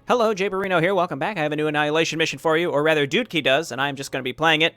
Hello, Jayborino here. Welcome back. I have a new Annihilation mission for you, or rather, Dudekey does, and I'm just going to be playing it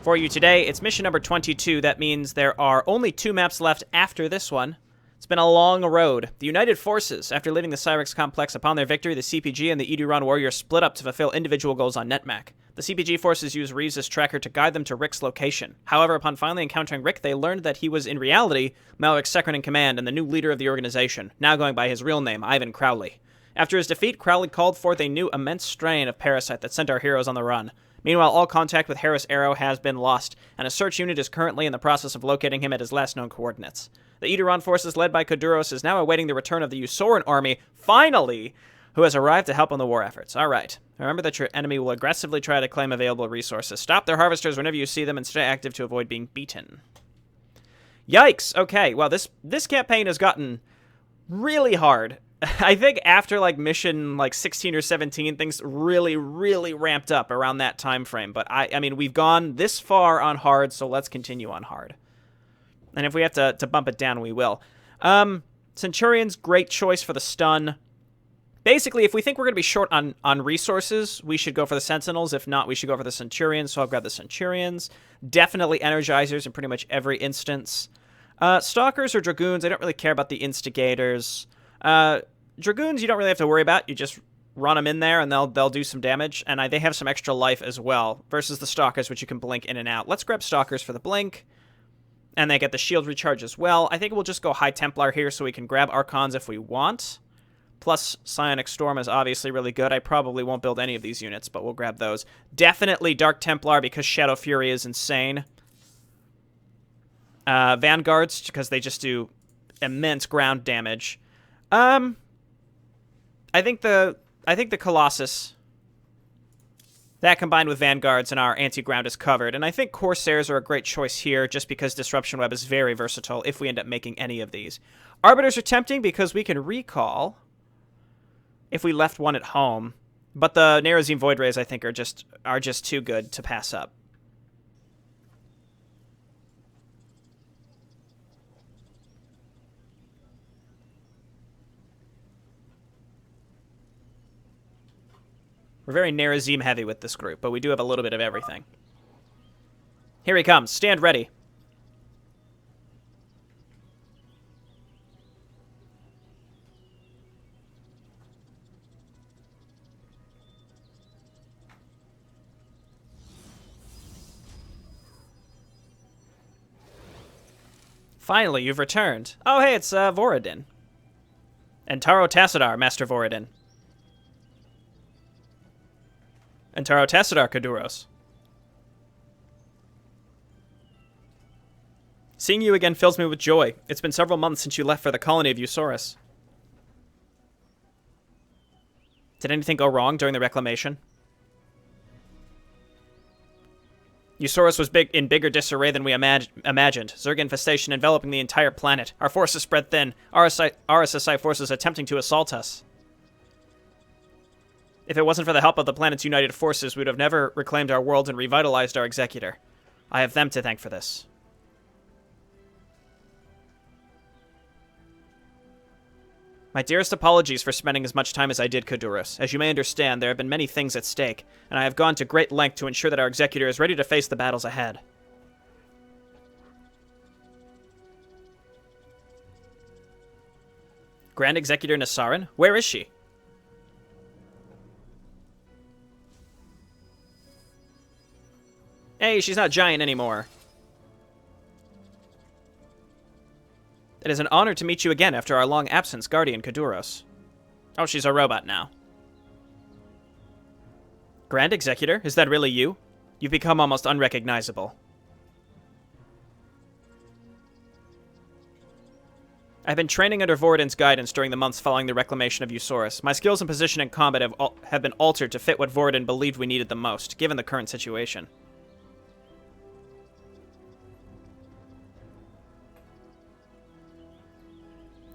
for you today. It's mission number 22. That means there are only 2 maps left after this one. It's been a long road. The United Forces, after leaving the Cyrex complex upon their victory, the CPG and the Eduron warriors split up to fulfill individual goals on NetMac. The CPG forces used Reeves' tracker to guide them to Rick's location. However, upon finally encountering Rick, they learned that he was in reality Malric's second in command and the new leader of the organization, now going by his real name, Ivan Crowley. After his defeat, Crowley called forth a new immense strain of parasite that sent our heroes on the run. Meanwhile, all contact with Harris Arrow has been lost, and a search unit is currently in the process of locating him at his last known coordinates. The Eduron forces led by Koduros is now awaiting the return of the Usoran army, finally, who has arrived to help on the war efforts. Alright, remember that your enemy will aggressively try to claim available resources. Stop their harvesters whenever you see them and stay active to avoid being beaten. Yikes! Okay, well this campaign has gotten really hard. I think after mission 16 or 17, things really ramped up around that time frame. But I mean, we've gone this far on hard, so let's continue on hard. And if we have to bump it down, we will. Centurions, great choice for the stun. Basically, if we think we're going to be short on resources, we should go for the Sentinels. If not, we should go for the Centurions, so I'll grab the Centurions. Definitely Energizers in pretty much every instance. Stalkers or Dragoons, I don't really care about the Instigators. Dragoons, you don't really have to worry about. You just run them in there, and they'll do some damage. And they have some extra life as well, versus the Stalkers, which you can blink in and out. Let's grab Stalkers for the blink. And they get the shield recharge as well. I think we'll just go High Templar here so we can grab Archons if we want. Plus, Psionic Storm is obviously really good. I probably won't build any of these units, but we'll grab those. Definitely Dark Templar because Shadow Fury is insane. Vanguards, because they just do immense ground damage. I think the Colossus, that combined with Vanguards and our anti-ground is covered. And I think Corsairs are a great choice here just because Disruption Web is very versatile if we end up making any of these. Arbiters are tempting because we can recall if we left one at home. But the Nerazim Void Rays, I think, are just too good to pass up. We're very Nerazim heavy with this group, but we do have a little bit of everything. Here he comes. Stand ready. Finally, you've returned. Oh, hey, it's Voradin. And Taro Tassadar, Master Voradin. And Taro Tassadar, Koduros. Seeing you again fills me with joy. It's been several months since you left for the colony of Usoris. Did anything go wrong during the reclamation? Usoris was in bigger disarray than we imagined. Zerg infestation enveloping the entire planet. Our forces spread thin. RSSI forces attempting to assault us. If it wasn't for the help of the planet's united forces, we would have never reclaimed our world and revitalized our Executor. I have them to thank for this. My dearest apologies for spending as much time as I did, Koduros. As you may understand, there have been many things at stake, and I have gone to great length to ensure that our Executor is ready to face the battles ahead. Grand Executor Nasarin? Where is she? Hey, she's not giant anymore. It is an honor to meet you again after our long absence, Guardian Koduros. Oh, she's a robot now. Grand Executor, is that really you? You've become almost unrecognizable. I've been training under Voradin's guidance during the months following the reclamation of Usoris. My skills and position in combat have been altered to fit what Voradin believed we needed the most, given the current situation.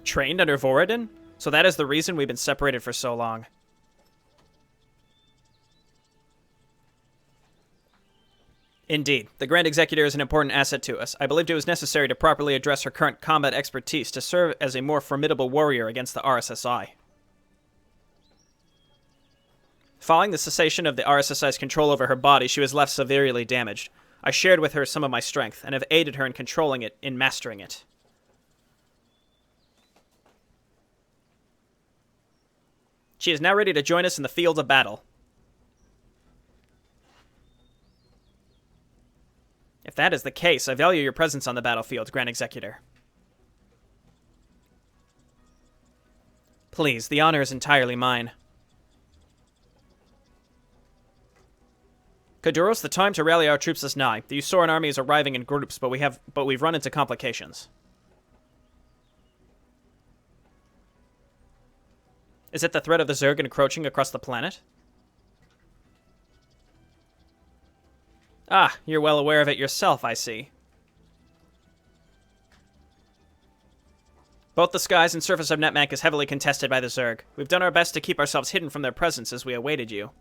Trained under Voradin? So that is the reason we've been separated for so long. Indeed. The Grand Executor is an important asset to us. I believed it was necessary to properly address her current combat expertise to serve as a more formidable warrior against the RSSI. Following the cessation of the RSSI's control over her body, she was left severely damaged. I shared with her some of my strength, and have aided her in controlling it, in mastering it. She is now ready to join us in the field of battle. If that is the case, I value your presence on the battlefield, Grand Executor. Please, the honor is entirely mine. Kaduros, the time to rally our troops is nigh. The Usoran army is arriving in groups, but we've run into complications. Is it the threat of the Zerg encroaching across the planet? Ah, you're well aware of it yourself, I see. Both the skies and surface of Netmak is heavily contested by the Zerg. We've done our best to keep ourselves hidden from their presence as we awaited you.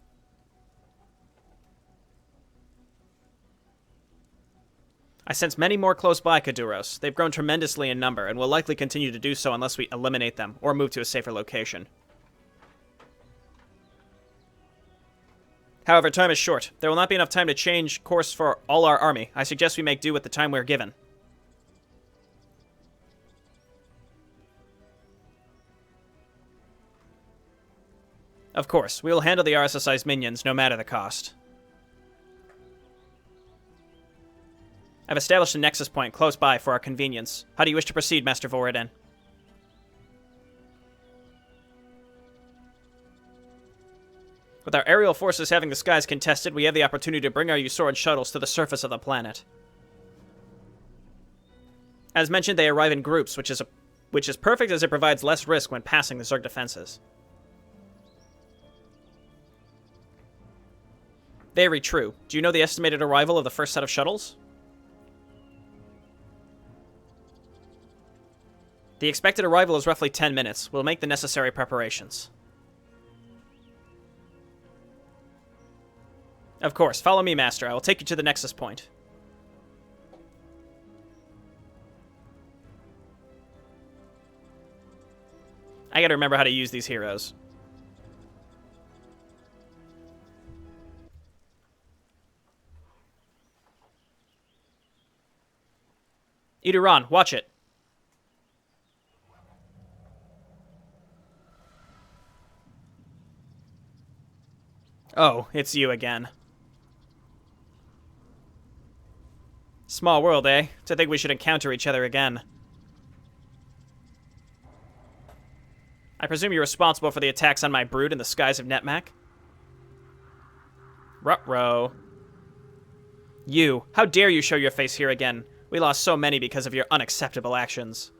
I sense many more close by, Kaduros. They've grown tremendously in number, and will likely continue to do so unless we eliminate them, or move to a safer location. However, time is short. There will not be enough time to change course for all our army. I suggest we make do with the time we're given. Of course, we will handle the RSSI's minions, no matter the cost. I've established a nexus point close by for our convenience. How do you wish to proceed, Master Voradin? With our aerial forces having the skies contested, we have the opportunity to bring our Usoran shuttles to the surface of the planet. As mentioned, they arrive in groups, which is perfect as it provides less risk when passing the Zerg defenses. Very true. Do you know the estimated arrival of the first set of shuttles? The expected arrival is roughly 10 minutes. We'll make the necessary preparations. Of course. Follow me, Master. I will take you to the nexus point. I gotta remember how to use these heroes. Iduran, watch it. Oh, it's you again. Small world, eh? To think we should encounter each other again. I presume you're responsible for the attacks on my brood in the skies of Netmak? Ruh-roh. You, how dare you show your face here again? We lost so many because of your unacceptable actions.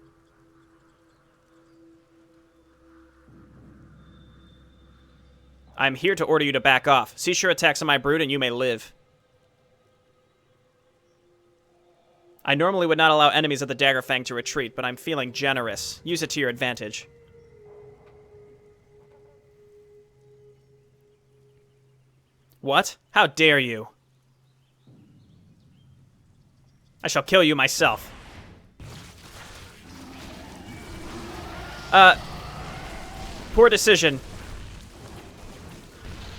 I'm here to order you to back off. Cease your attacks on my brood and you may live. I normally would not allow enemies of the Daggerfang to retreat, but I'm feeling generous. Use it to your advantage. What? How dare you? I shall kill you myself. Poor decision.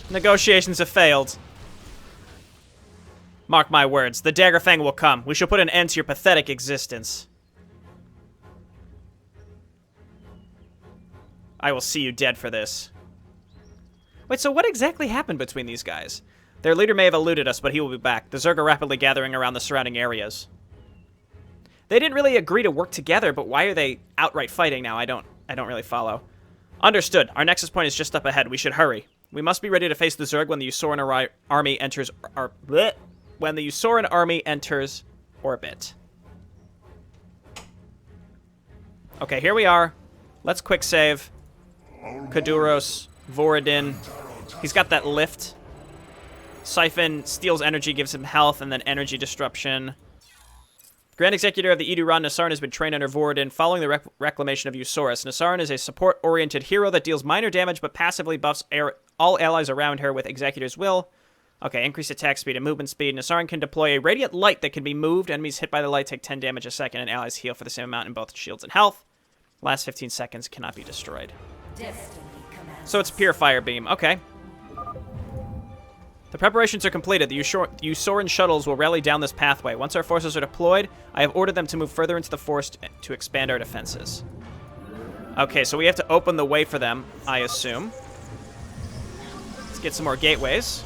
Negotiations have failed. Mark my words, the Daggerfang will come. We shall put an end to your pathetic existence. I will see you dead for this. Wait, so what exactly happened between these guys? Their leader may have eluded us, but he will be back. The Zerg are rapidly gathering around the surrounding areas. They didn't really agree to work together, but why are they outright fighting now? I don't really follow. Understood. Our nexus point is just up ahead. We should hurry. We must be ready to face the Zerg when the Usoran army enters when the Usoran army enters orbit. Okay, here we are. Let's quick save. Kaduros, Voradin. He's got that lift. Siphon steals energy, gives him health, and then energy disruption. Grand Executor of the Iduran, Nasaran has been trained under Voradin following the reclamation of Usoris. Nasaran is a support-oriented hero that deals minor damage but passively buffs all allies around her with Executor's will. Okay, increased attack speed and movement speed. Nasaran can deploy a radiant light that can be moved. Enemies hit by the light take 10 damage a second, and allies heal for the same amount in both shields and health. Last 15 seconds cannot be destroyed. So it's pure fire beam. Okay. The preparations are completed. The Usoran shuttles will rally down this pathway. Once our forces are deployed, I have ordered them to move further into the forest to expand our defenses. Okay, so we have to open the way for them, I assume. Let's get some more gateways.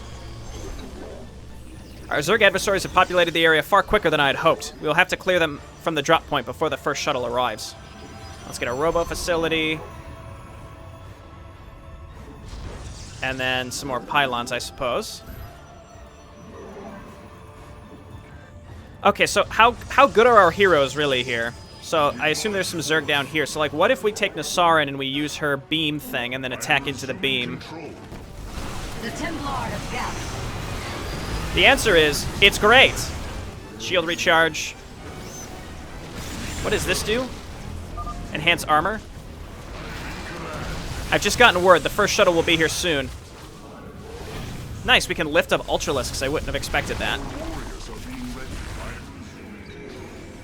Our Zerg adversaries have populated the area far quicker than I had hoped. We will have to clear them from the drop point before the first shuttle arrives. Let's get a robo facility. And then some more pylons, I suppose. Okay, so how good are our heroes really here? So I assume there's some Zerg down here. So like, what if we take Nasarin and we use her beam thing and then attack into the beam? The Templar of Death. The answer is, it's great. Shield recharge. What does this do? Enhance armor. I've just gotten word the first shuttle will be here soon. Nice, we can lift up Ultralisks. I wouldn't have expected that.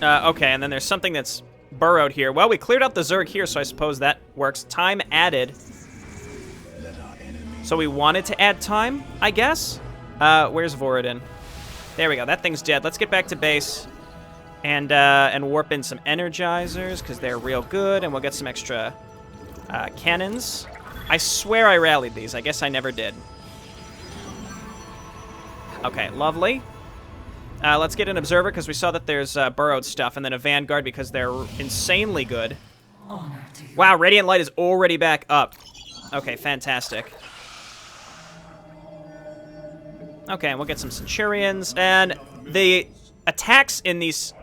Okay, and then there's something that's burrowed here. Well, we cleared out the Zerg here, so I suppose that works. Time added. So we wanted to add time, I guess? Where's Voradin? There we go. That thing's dead. Let's get back to base and warp in some Energizers, because they're real good, and we'll get some extra cannons. I swear I rallied these. I guess I never did. Okay, lovely. Let's get an Observer, because we saw that there's burrowed stuff, and then a Vanguard, because they're insanely good. Wow, Radiant Light is already back up. Okay, fantastic. Okay, and we'll get some Centurions, and the attacks in these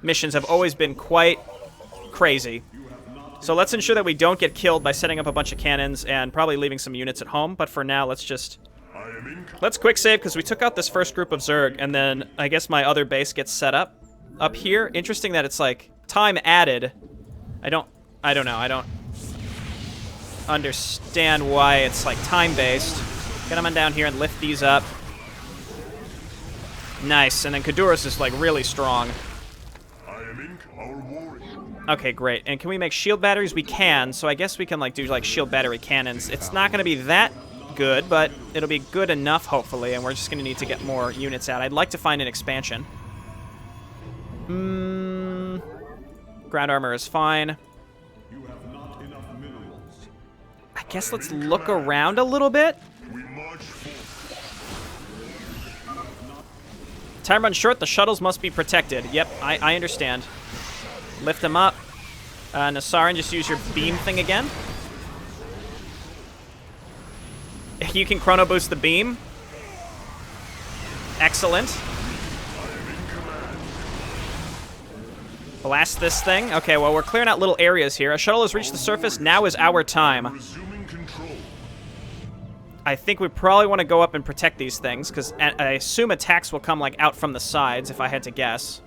missions have always been quite crazy. So let's ensure that we don't get killed by setting up a bunch of cannons and probably leaving some units at home, but for now, let's quick save, because we took out this first group of Zerg, and then I guess my other base gets set up here. Interesting that it's like time added. I don't know. I don't understand why it's like time-based. Get them on down here and lift these up. Nice, and then Kaduras is like really strong. Okay, great. And can we make shield batteries? We can, so I guess we can like do like shield battery cannons. It's not going to be that good, but it'll be good enough, hopefully, and we're just going to need to get more units out. I'd like to find an expansion. Ground armor is fine. I guess let's look around a little bit. Time runs short. The shuttles must be protected. Yep, I understand. Lift them up. Nasarin, just use your beam thing again. You can chrono boost the beam. Excellent. Blast this thing. Okay, well, we're clearing out little areas here. A shuttle has reached the surface. Now is our time. I think we probably want to go up and protect these things, because I assume attacks will come like out from the sides, if I had to guess.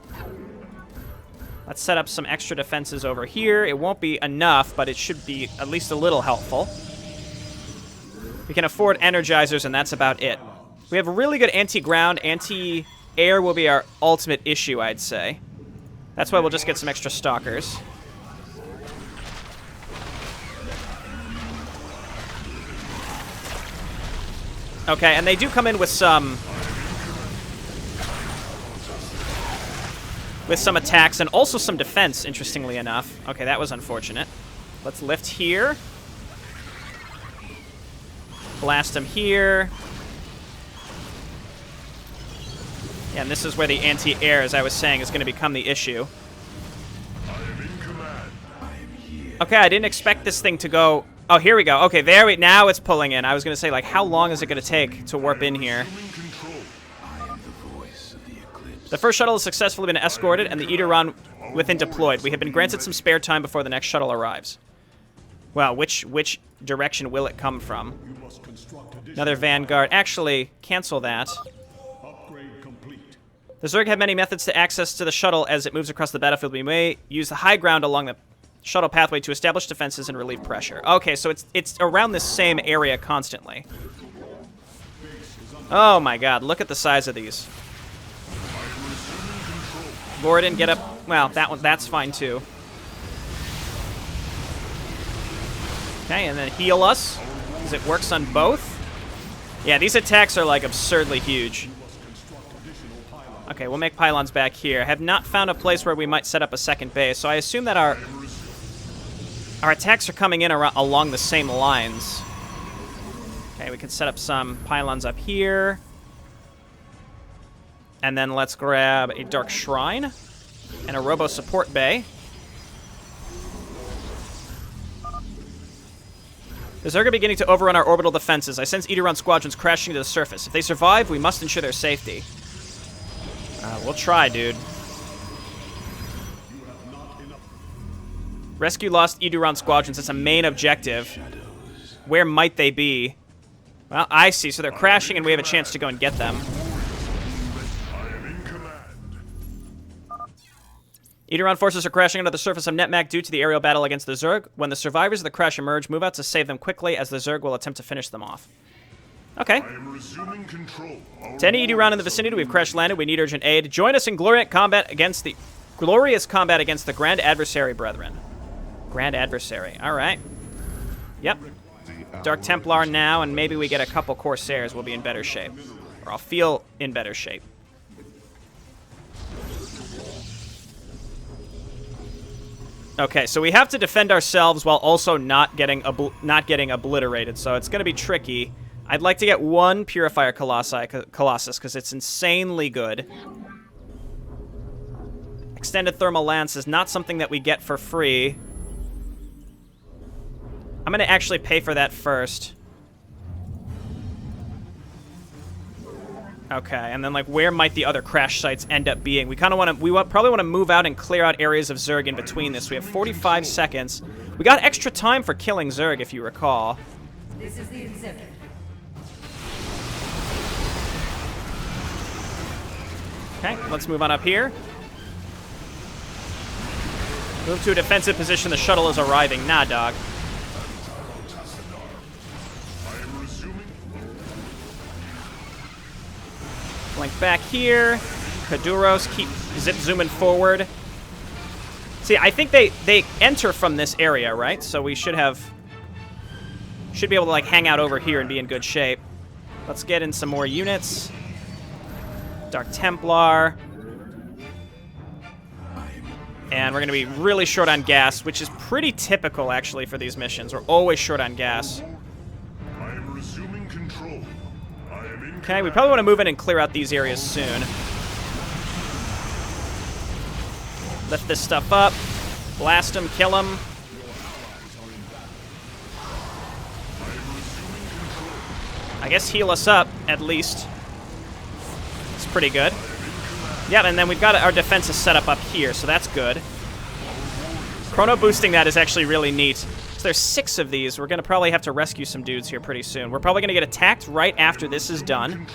Let's set up some extra defenses over here. It won't be enough, but it should be at least a little helpful. We can afford Energizers, and that's about it. We have a really good anti-ground. Anti-air will be our ultimate issue, I'd say. That's why we'll just get some extra Stalkers. Okay, and they do come in with some attacks and also some defense, interestingly enough. Okay, that was unfortunate. Let's lift here. Blast them here. Yeah, and this is where the anti-air, as I was saying, is going to become the issue. Okay, I didn't expect this thing to go... Oh, here we go. Okay, now it's pulling in. I was going to say, like, how long is it going to take to warp in here? The first shuttle has successfully been escorted, and the Eidolon within deployed. We have been granted some spare time before the next shuttle arrives. Well, which direction will it come from? Another Vanguard. Actually, cancel that. The Zerg have many methods to access to the shuttle as it moves across the battlefield. We may use the high ground along the shuttle pathway to establish defenses and relieve pressure. Okay, so it's around this same area constantly. Oh my god, look at the size of these. Voradin, get up. Well, that's fine too. Okay, and then heal us, because it works on both. Yeah, these attacks are like absurdly huge. Okay, we'll make pylons back here. I have not found a place where we might set up a second base, so I assume that our attacks are coming in along the same lines. Okay, we can set up some pylons up here. And then let's grab a Dark Shrine and a Robo Support Bay. The Zerg are beginning to overrun our orbital defenses. I sense Eidolon squadrons crashing to the surface. If they survive, we must ensure their safety. We'll try, dude. Rescue lost Eidolon squadrons. It's a main objective. Where might they be? Well, I see. So they're crashing, and we have a chance to go and get them. Eidolon forces are crashing under the surface of Netmak due to the aerial battle against the Zerg. When the survivors of the crash emerge, move out to save them quickly, as the Zerg will attempt to finish them off. Okay. To any Eidolon in the vicinity, we've crash landed. We need urgent aid. Join us in glorious combat against the Grand Adversary, brethren. Grand Adversary. All right. Yep. Dark Templar now, and maybe we get a couple Corsairs. We'll be in better shape, or I'll feel in better shape. Okay, so we have to defend ourselves while also not getting obliterated, so it's going to be tricky. I'd like to get one Purifier Colossus, because it's insanely good. Extended Thermal Lance is not something that we get for free. I'm going to actually pay for that first. Okay, and then, like, where might the other crash sites end up being? We kind of want to, probably want to move out and clear out areas of Zerg in between this. We have 45 seconds. We got extra time for killing Zerg, if you recall. This is the exhibit. Okay, let's move on up here. Move to a defensive position. The shuttle is arriving. Nah, dog. Flank back here. Kaduros, keep zooming forward. See, I think they enter from this area, right? So we should be able to, like, hang out over here and be in good shape. Let's get in some more units. Dark Templar. And we're going to be really short on gas, which is pretty typical, actually, for these missions. We're always short on gas. Okay, we probably want to move in and clear out these areas soon. Lift this stuff up. Blast them, kill them. I guess heal us up, at least. It's pretty good. Yeah, and then we've got our defenses set up here, so that's good. Chrono boosting that is actually really neat. So there's 6 of these. We're going to probably have to rescue some dudes here pretty soon. We're probably going to get attacked right after this is done.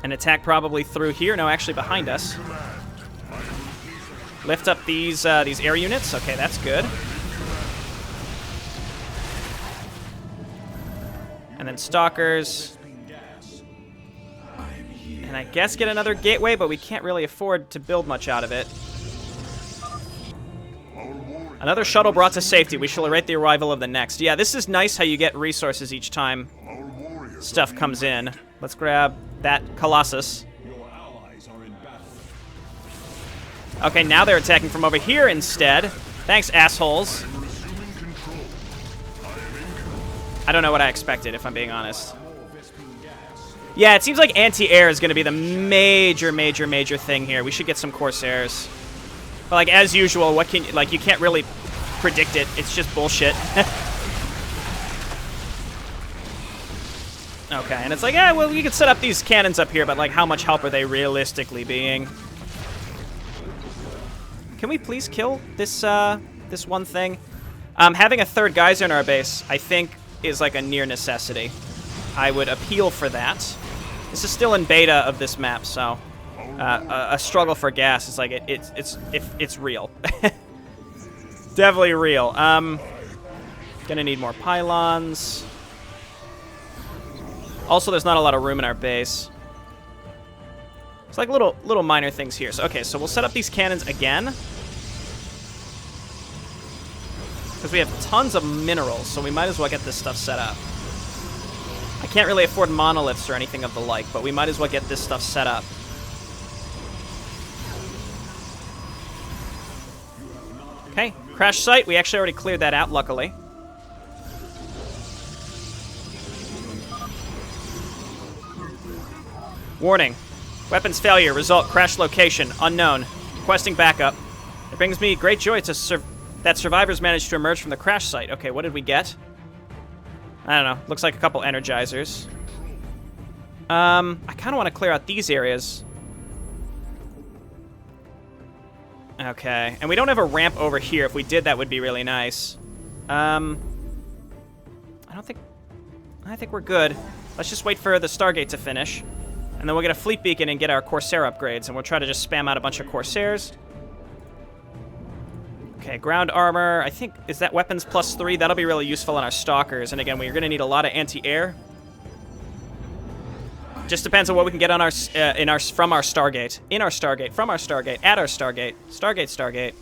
An attack probably through here. No, actually behind us. Lift up these air units. Okay, that's good. And then Stalkers. And I guess get another gateway, but we can't really afford to build much out of it. Another shuttle brought to safety. We shall await the arrival of the next. Yeah, this is nice how you get resources each time stuff comes in. Let's grab that Colossus. Okay, now they're attacking from over here instead. Thanks, assholes. I don't know what I expected, if I'm being honest. Yeah, it seems like anti-air is going to be the major thing here. We should get some Corsairs. But, like, as usual, what can, like, you can't really predict it. It's just bullshit. Okay, and it's like, yeah, well, you could set up these cannons up here, but, like, how much help are they realistically being? Can we please kill this, this one thing? Having a third geyser in our base, I think, is, like, a near necessity. I would appeal for that. This is still in beta of this map, so a struggle for gas is like it's real. Definitely real. Gonna need more pylons. Also, there's not a lot of room in our base. It's like little minor things here. So okay, so we'll set up these cannons again because we have tons of minerals, so we might as well get this stuff set up. I can't really afford monoliths or anything of the like, but we might as well get this stuff set up. Okay, crash site. We actually already cleared that out, luckily. Warning. Weapons failure. Result, crash location. Unknown. Requesting backup. It brings me great joy that survivors managed to emerge from the crash site. Okay, what did we get? I don't know. Looks like a couple energizers. I kind of want to clear out these areas. Okay, and we don't have a ramp over here. If we did, that would be really nice. I think we're good. Let's just wait for the Stargate to finish. And then we'll get a fleet beacon and get our Corsair upgrades. And we'll try to just spam out a bunch of Corsairs. Okay, ground armor. I think, is that weapons +3? That'll be really useful in our Stalkers. And again, we're going to need a lot of anti-air. Just depends on what we can get on our from our Stargate. In our Stargate, from our Stargate, at our Stargate. Stargate.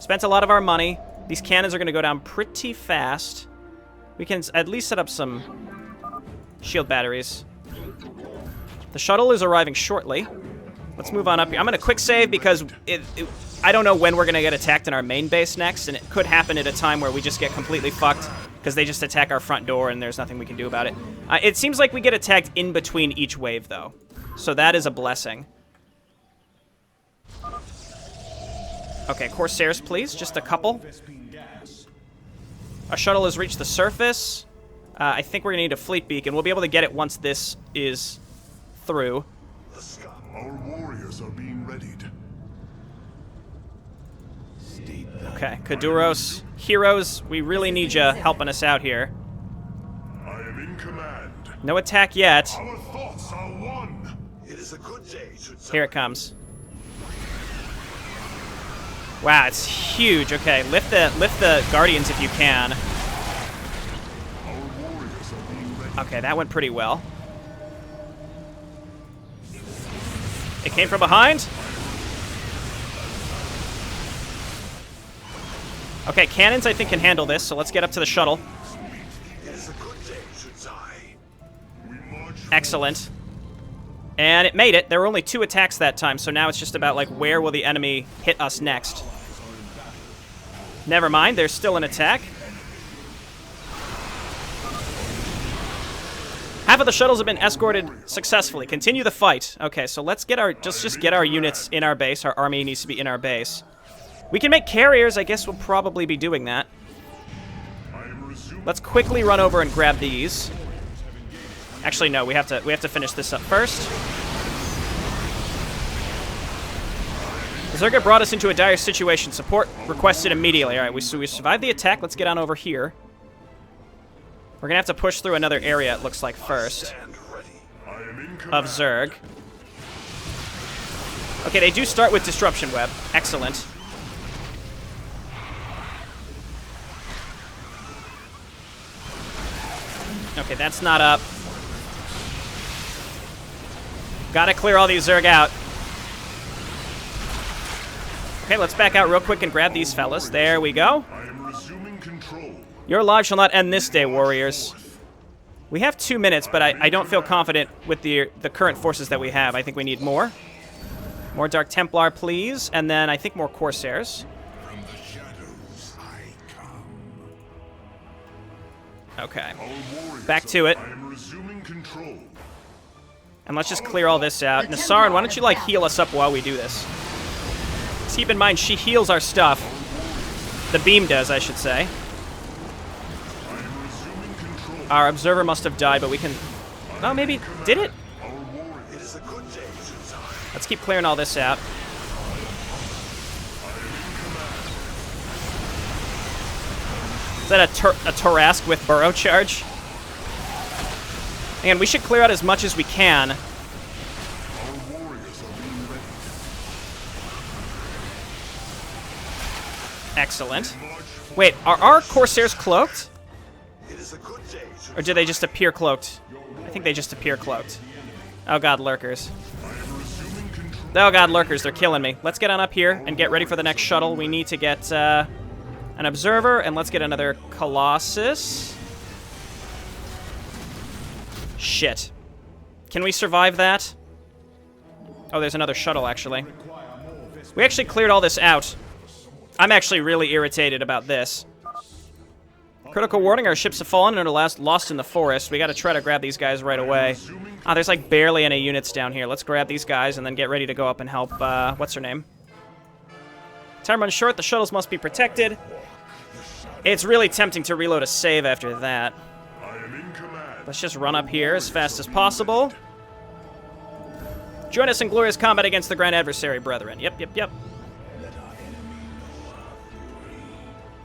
Spent a lot of our money. These cannons are going to go down pretty fast. We can at least set up some shield batteries. The shuttle is arriving shortly. Let's move on up here. I'm going to quick save because I don't know when we're going to get attacked in our main base next, and it could happen at a time where we just get completely fucked because they just attack our front door and there's nothing we can do about it. It seems like we get attacked in between each wave, though. So that is a blessing. Okay, Corsairs, please. Just a couple. Our shuttle has reached the surface. I think we're going to need a fleet beacon. We'll be able to get it once this is through. Our warriors are being readied. Okay, Kaduros, heroes, we really need you helping us out here. I am in command. No attack yet. Our thoughts are one. It is a good day to Here it comes. Wow, it's huge. Okay, lift the Guardians if you can. Our warriors are being ready. Okay, that went pretty well. It came from behind. Okay, cannons I think can handle this, so let's get up to the shuttle. It is a good day to die. We march. Excellent. And it made it. There were only 2 attacks that time, so now it's just about, like, where will the enemy hit us next? Never mind, there's still an attack. Half of the shuttles have been escorted successfully. Continue the fight. Okay, so let's get our just get our units in our base. Our army needs to be in our base. We can make carriers. I guess we'll probably be doing that. Let's quickly run over and grab these. Actually, no. We have to finish this up first. The Zerga brought us into a dire situation. Support requested immediately. All right, so we survived the attack. Let's get on over here. We're gonna have to push through another area. It looks like first of Zerg. Okay, they do start with Disruption Web. Excellent. Okay, that's not up. Gotta clear all these Zerg out. Okay, let's back out real quick and grab these fellas. There we go. I am resuming control. Your lives shall not end this day, warriors. We have 2 minutes, but I don't feel confident with the current forces that we have. I think we need more. More Dark Templar, please. And then I think more Corsairs. From the shadows I come. Okay. Our warriors Back to it. I am resuming control. And let's just clear all this out. Nasaran, why don't you, like, heal us up while we do this? Keep in mind, she heals our stuff. The beam does, I should say. Our observer must have died, but we can... Oh, maybe... Did it? It is a good day to die. Let's keep clearing all this out. Is that a Tarask with burrow charge? And we should clear out as much as we can. Our warriors are being ready. Excellent. Wait, are our Corsairs cloaked? It is a good day to Or do they just appear cloaked? I think they just appear cloaked. Oh god, lurkers. Oh god, lurkers, they're killing me. Let's get on up here and get ready for the next shuttle. We need to get an observer, and let's get another Colossus. Shit. Can we survive that? Oh, there's another shuttle, actually. We actually cleared all this out. I'm actually really irritated about this. Critical warning, our ships have fallen and are lost in the forest. We gotta try to grab these guys right away. Ah, there's like barely any units down here. Let's grab these guys and then get ready to go up and help, what's her name? Time runs short, the shuttles must be protected. It's really tempting to reload a save after that. Let's just run up here as fast as possible. Join us in glorious combat against the grand adversary, brethren. Yep.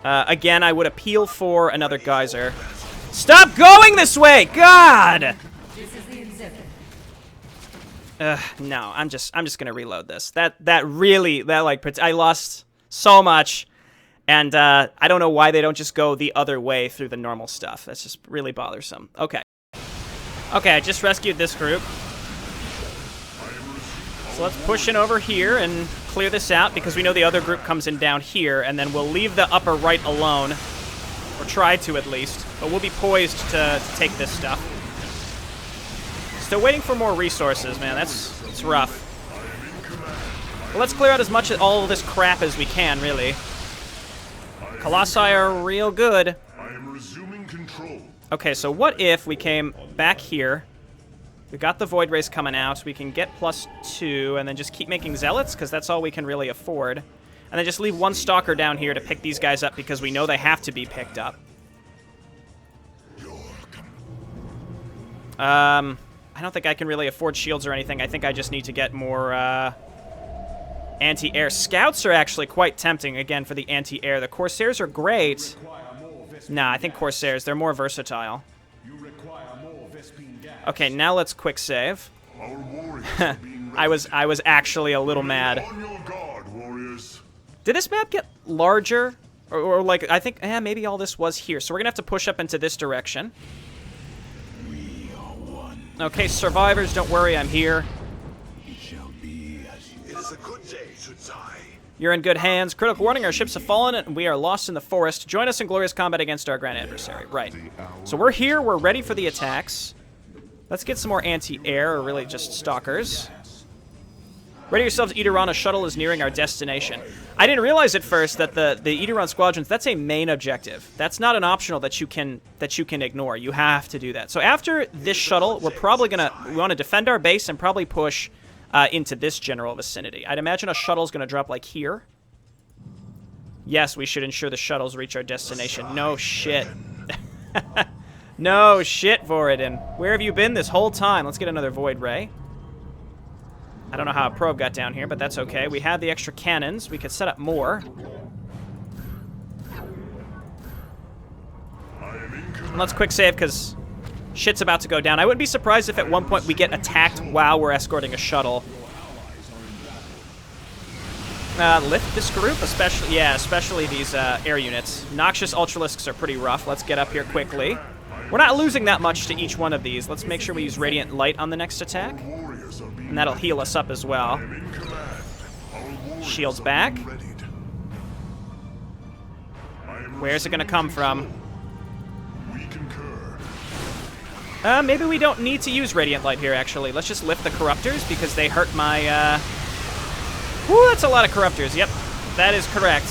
Again, I would appeal for another geyser. Stop going this way! God! This is the exhibit. No, I'm just gonna reload this. That I lost so much, and I don't know why they don't just go the other way through the normal stuff. That's just really bothersome. Okay, I just rescued this group. So let's push in over here and clear this out, because we know the other group comes in down here, and then we'll leave the upper right alone, or try to at least, but we'll be poised to take this stuff. Still waiting for more resources, man. It's rough. Well, let's clear out as much of all of this crap as we can, really. Colossi are real good. Okay, so what if we came back here? We got the Void Race coming out. We can get +2 and then just keep making Zealots, because that's all we can really afford. And then just leave one Stalker down here to pick these guys up, because we know they have to be picked up. I don't think I can really afford shields or anything. I think I just need to get more anti-air. Scouts are actually quite tempting, again, for the anti-air. The Corsairs are great. Nah, I think Corsairs, they're more versatile. Okay, now let's quick save. I was actually a little mad. Did this map get larger? Or like, I think, maybe all this was here. So we're gonna have to push up into this direction. Okay, survivors, don't worry, I'm here. It is a good day, Shutsai. You're in good hands. Critical warning, our ships have fallen and we are lost in the forest. Join us in glorious combat against our grand adversary. Right. So we're here, we're ready for the attacks. Let's get some more anti-air, or really just stalkers. Ready yourselves, Ederon. A shuttle is nearing our destination. I didn't realize at first that the Ederon squadrons, that's a main objective. That's not an optional that you can ignore. You have to do that. So after this shuttle, we want to defend our base and probably push into this general vicinity. I'd imagine a shuttle's going to drop like here. Yes, we should ensure the shuttles reach our destination. No shit. No shit, Voradin. Where have you been this whole time? Let's get another Void Ray. I don't know how a probe got down here, but that's okay. We have the extra cannons. We could set up more. And let's quick save, because shit's about to go down. I wouldn't be surprised if at one point we get attacked while we're escorting a shuttle. Lift this group, especially these air units. Noxious Ultralisks are pretty rough. Let's get up here quickly. We're not losing that much to each one of these. Let's make sure we use Radiant Light on the next attack. And that'll heal us up as well. Shields back. Where's it going to come from? Maybe we don't need to use Radiant Light here, actually. Let's just lift the Corruptors, because they hurt my... Woo, that's a lot of Corruptors. Yep, that is correct.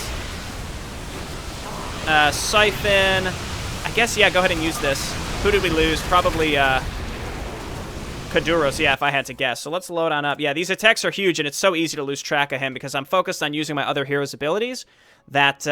Siphon... I guess, yeah, go ahead and use this. Who did we lose? Probably, Kaduros, yeah, if I had to guess. So let's load on up. Yeah, these attacks are huge, and it's so easy to lose track of him because I'm focused on using my other hero's abilities that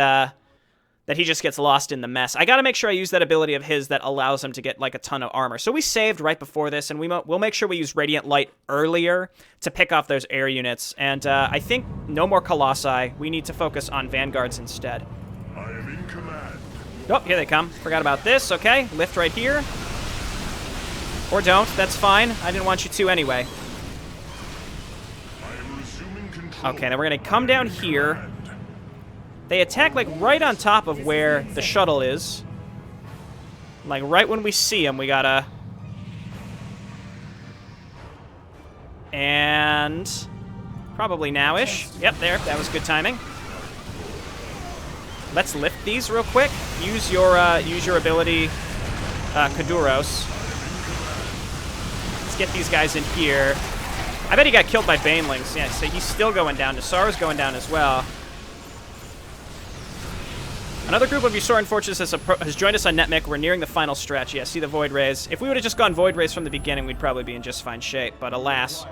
he just gets lost in the mess. I gotta make sure I use that ability of his that allows him to get, like, a ton of armor. So we saved right before this, and we'll make sure we use Radiant Light earlier to pick off those air units. And I think no more Colossi. We need to focus on Vanguards instead. I am in command. Oh, here they come. Forgot about this. Okay, lift right here. Or don't. That's fine. I didn't want you to anyway. Okay, then we're going to come down here. They attack, like, right on top of where the shuttle is. Like, right when we see them, we gotta... And... probably now-ish. Yep, there. That was good timing. Let's lift these real quick. Use your ability, Kaduros. Let's get these guys in here. I bet he got killed by Banelings. Yeah, so he's still going down. Nasara's going down as well. Another group of Usoran Fortress has joined us on Netmic. We're nearing the final stretch. Yeah, see the Void Rays. If we would have just gone Void Rays from the beginning, we'd probably be in just fine shape. But alas,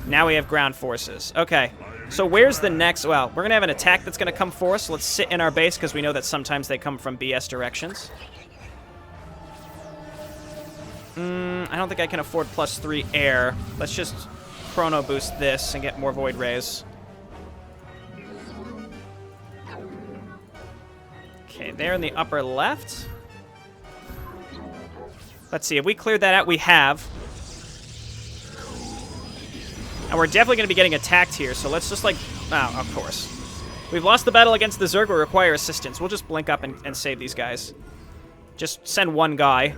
now we have ground forces. Okay, so where's the next... Well, we're going to have an attack that's going to come for us. Let's sit in our base because we know that sometimes they come from BS directions. I don't think I can afford +3 air. Let's just chrono boost this and get more Void Rays. Okay, there in the upper left. Let's see, if we cleared that out, we have. And we're definitely going to be getting attacked here, so let's just, like... Oh, of course. We've lost the battle against the Zerg. We require assistance. We'll just blink up and save these guys. Just send one guy.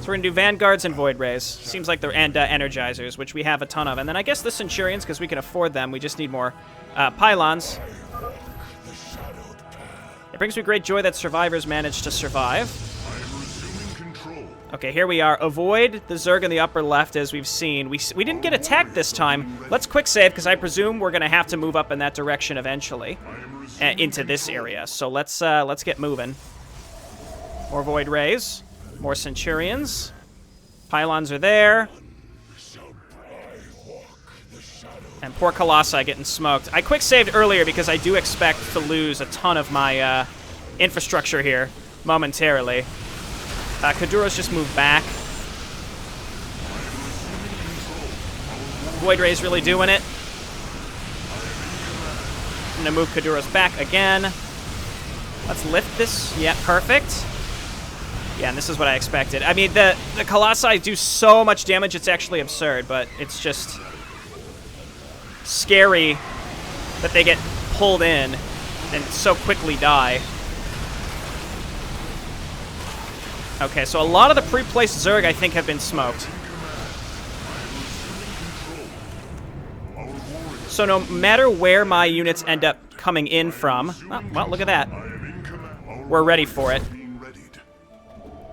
So we're going to do Vanguards and Void Rays. Seems like they're Energizers, which we have a ton of. And then I guess the Centurions, because we can afford them. We just need more Pylons. It brings me great joy that survivors managed to survive. Okay, here we are. Avoid the Zerg in the upper left, as we've seen. We didn't get attacked this time. Let's quick save, because I presume we're going to have to move up in that direction eventually. Into this area. So let's get moving. More Void Rays. More Centurions. Pylons are there. And poor Colossi getting smoked. I quick saved earlier because I do expect to lose a ton of my infrastructure here momentarily. Kaduros just moved back. Void Ray's really doing it. I'm going to move Kaduros back again. Let's lift this. Yeah, perfect. Yeah, and this is what I expected. I mean, the Colossi do so much damage, it's actually absurd, but it's just scary that they get pulled in and so quickly die. Okay, so a lot of the pre-placed Zerg, I think, have been smoked. So no matter where my units end up coming in from... Oh, well, look at that. We're ready for it.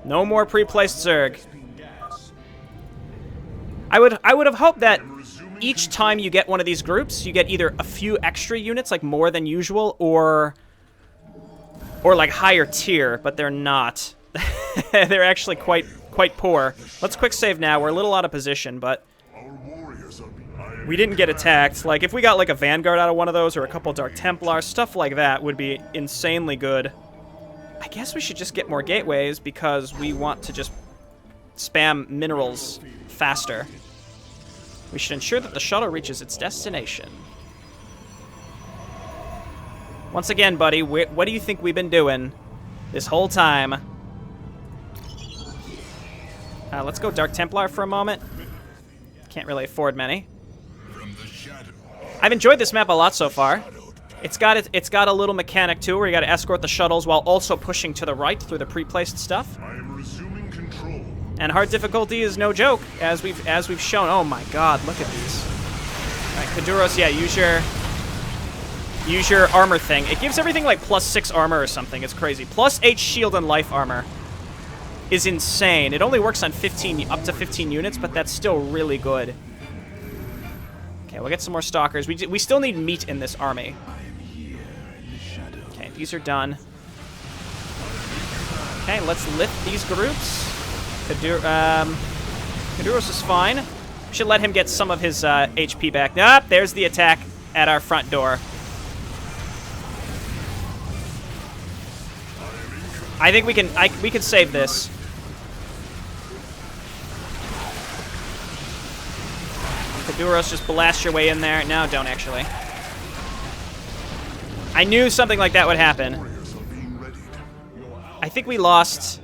No more pre-placed Zerg. I would have hoped that each time you get one of these groups, you get either a few extra units, like more than usual, or like higher tier, but they're not. They're actually quite poor. Let's quick save now. We're a little out of position, but we didn't get attacked. Like, if we got like a Vanguard out of one of those, or a couple Dark Templars, stuff like that would be insanely good. I guess we should just get more gateways because we want to just spam minerals faster. We should ensure that the shuttle reaches its destination. Once again, buddy, what do you think we've been doing this whole time? Let's go Dark Templar for a moment. Can't really afford many. I've enjoyed this map a lot so far. It's got a little mechanic too, where you got to escort the shuttles while also pushing to the right through the pre-placed stuff. I am resuming control. And hard difficulty is no joke, as we've shown. Oh my God, look at these. All right, Kaduros, yeah, use your armor thing. It gives everything like +6 armor or something. It's crazy. +8 shield and life armor is insane. It only works on up to 15 units, but that's still really good. Okay, we'll get some more stalkers. We still need meat in this army. Okay, these are done. Okay, let's lift these groups. Kaduros is fine. Should let him get some of his HP back. Nope, there's the attack at our front door. I think we can save this. Kaduros, just blast your way in there. No, don't actually. I knew something like that would happen. I think we lost.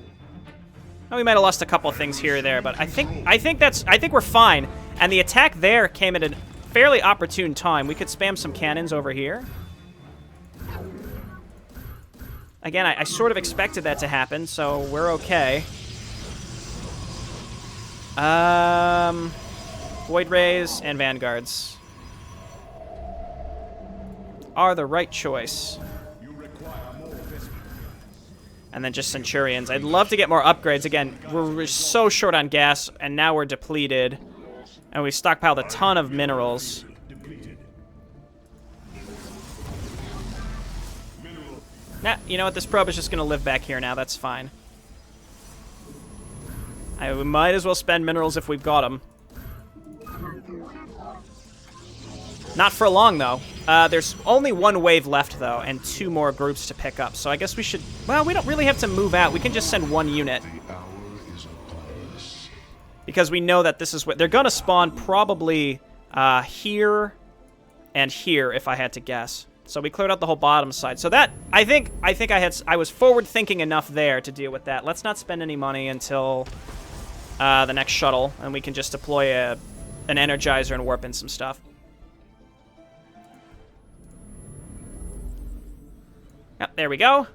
Oh, we might have lost a couple things here or there, but I think we're fine. And the attack there came at a fairly opportune time. We could spam some cannons over here. Again, I sort of expected that to happen, so we're okay. Void Rays and Vanguards are the right choice. And then just Centurions. I'd love to get more upgrades. Again, we're so short on gas, and now we're depleted. And we've stockpiled a ton of minerals. Nah, you know what? This probe is just going to live back here now. That's fine. We might as well spend minerals if we've got them. Not for long, though. There's only one wave left, though, and 2 more groups to pick up. So I guess we should... Well, we don't really have to move out. We can just send 1 unit. Because we know that this is what... They're going to spawn probably here and here, if I had to guess. So we cleared out the whole bottom side. So that... I was forward-thinking enough there to deal with that. Let's not spend any money until the next shuttle, and we can just deploy an Energizer and warp in some stuff. Yep, there we go.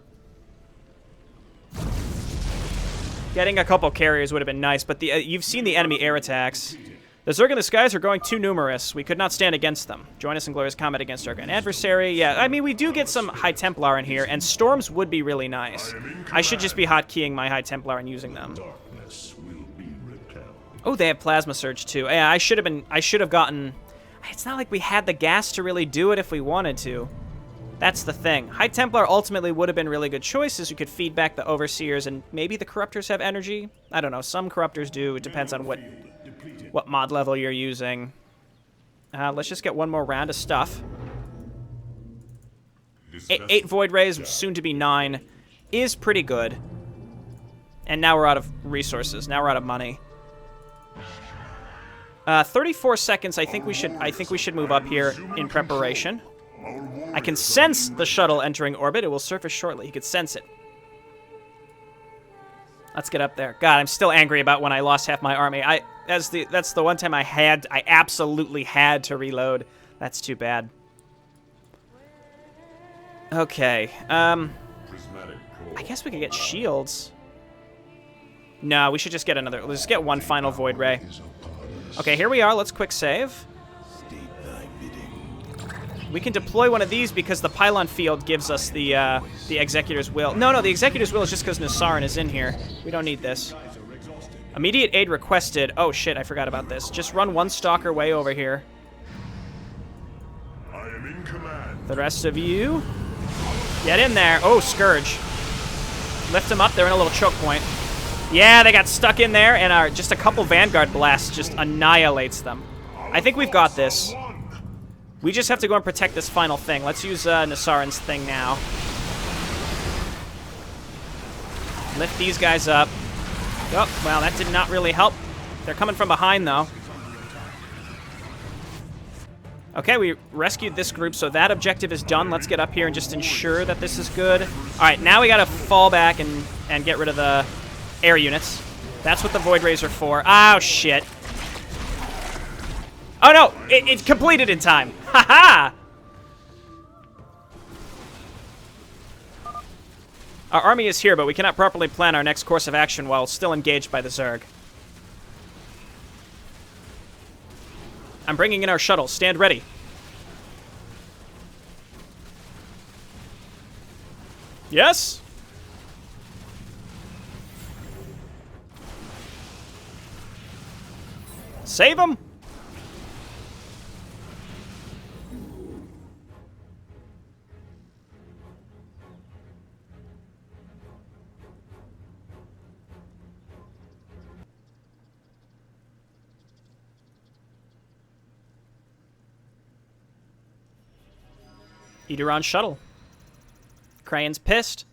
Getting a couple carriers would have been nice, but you've seen the enemy air attacks. The Zerg in the skies are growing too numerous. We could not stand against them. Join us in glorious combat against our grand adversary. Yeah, I mean, we do get some High Templar in here, and storms would be really nice. I should just be hotkeying my High Templar and using them. Oh, they have Plasma Surge, too. Yeah, I should have gotten... It's not like we had the gas to really do it if we wanted to. That's the thing. High Templar ultimately would have been really good choices. You could feed back the Overseers, and maybe the Corruptors have energy? I don't know. Some Corruptors do. It depends on what mod level you're using. Let's just get 1 more round of stuff. 8 Void Rays, soon to be 9, is pretty good. And now we're out of resources. Now we're out of money. 34 seconds. I think we should move up here in preparation. I can sense the shuttle entering orbit. It will surface shortly. You could sense it. Let's get up there. God, I'm still angry about when I lost half my army. That's the one time I absolutely had to reload. That's too bad. Okay. I guess we could get shields. No, we should just get another. Let's just get 1 final Void Ray. Okay, here we are. Let's quick save. We can deploy one of these because the pylon field gives us the Executor's Will. No, the Executor's Will is just because Nasaran is in here. We don't need this. Immediate aid requested. Oh, shit, I forgot about this. Just run 1 stalker way over here. I am in command. The rest of you, get in there. Oh, Scourge. Lift them up. They're in a little choke point. Yeah, they got stuck in there, and just a couple Vanguard blasts just annihilates them. I think we've got this. We just have to go and protect this final thing. Let's use Nasaran's thing now. Lift these guys up. Oh, well, that did not really help. They're coming from behind, though. Okay, we rescued this group, so that objective is done. Let's get up here and just ensure that this is good. All right, now we got to fall back and get rid of the air units. That's what the Void Rays are for. Oh, shit. Oh, no! It completed in time. Ha-ha! Our army is here, but we cannot properly plan our next course of action while still engaged by the Zerg. I'm bringing in our shuttle. Stand ready. Yes? Save him! Ederon shuttle. Crane's pissed.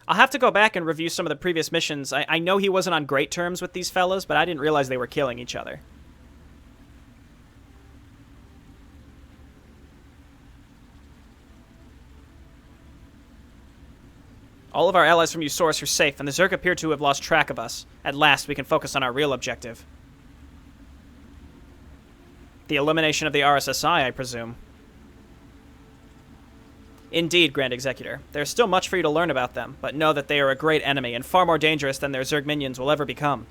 I'll have to go back and review some of the previous missions. I know he wasn't on great terms with these fellas, but I didn't realize they were killing each other. All of our allies from Eusaurus are safe, and the Zerg appear to have lost track of us. At last, we can focus on our real objective. The elimination of the RSSI, I presume. Indeed, Grand Executor. There is still much for you to learn about them, but know that they are a great enemy and far more dangerous than their Zerg minions will ever become.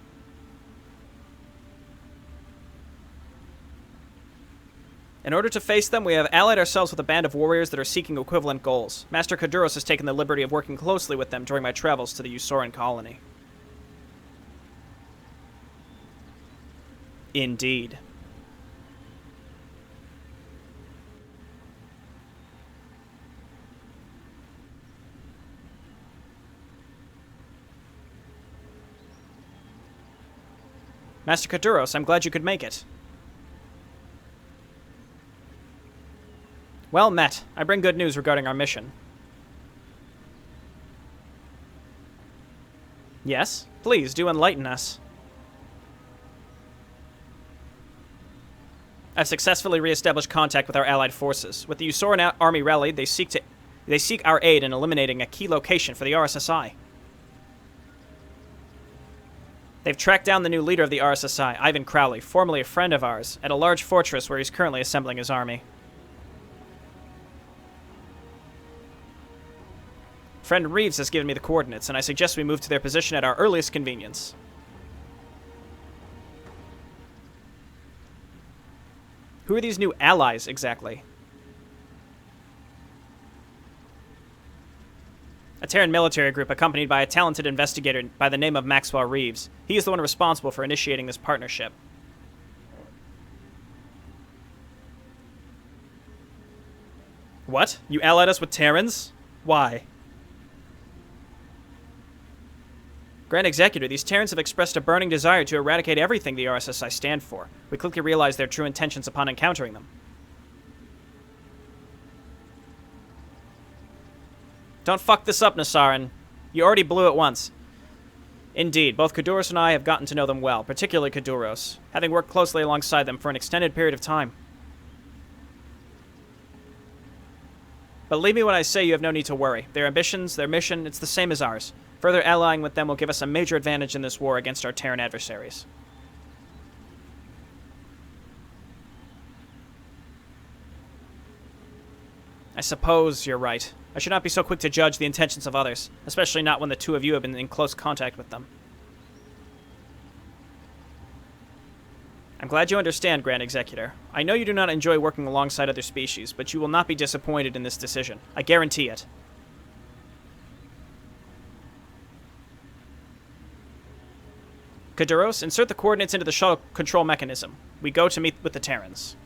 In order to face them, we have allied ourselves with a band of warriors that are seeking equivalent goals. Master Kaduros has taken the liberty of working closely with them during my travels to the Usoran colony. Indeed. Master Kaduros, I'm glad you could make it. Well met. I bring good news regarding our mission. Yes? Please, do enlighten us. I've successfully re-established contact with our allied forces. With the Usoran army rallied, they seek our aid in eliminating a key location for the RSSI. They've tracked down the new leader of the RSSI, Ivan Crowley, formerly a friend of ours, at a large fortress where he's currently assembling his army. Friend Reeves has given me the coordinates, and I suggest we move to their position at our earliest convenience. Who are these new allies, exactly? A Terran military group accompanied by a talented investigator by the name of Maxwell Reeves. He is the one responsible for initiating this partnership. What? You allied us with Terrans? Why? Grand Executor, these Terrans have expressed a burning desire to eradicate everything the RSSI stand for. We quickly realized their true intentions upon encountering them. Don't fuck this up, Nasaran. You already blew it once. Indeed, both Kaduros and I have gotten to know them well, particularly Kaduros, having worked closely alongside them for an extended period of time. Believe me when I say you have no need to worry. Their ambitions, their mission, it's the same as ours. Further allying with them will give us a major advantage in this war against our Terran adversaries. I suppose you're right. I should not be so quick to judge the intentions of others, especially not when the two of you have been in close contact with them. I'm glad you understand, Grand Executor. I know you do not enjoy working alongside other species, but you will not be disappointed in this decision. I guarantee it. Kaduros, insert the coordinates into the shuttle control mechanism. We go to meet with the Terrans.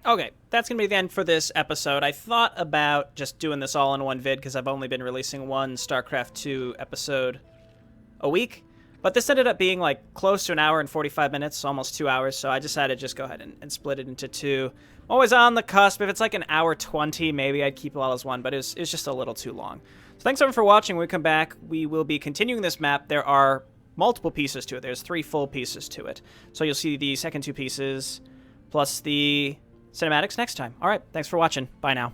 Okay, that's going to be the end for this episode. I thought about just doing this all in one vid because I've only been releasing one StarCraft 2 episode a week. But this ended up being like close to an hour and 45 minutes, almost 2 hours. So I decided to just go ahead and split it into two. I'm always on the cusp. If it's like an hour 20, maybe I'd keep it all as one. But it's just a little too long. So thanks everyone for watching. When we come back, we will be continuing this map. There are multiple pieces to it. There's 3 full pieces to it. So you'll see the second 2 pieces plus the cinematics next time. All right, thanks for watching. Bye now.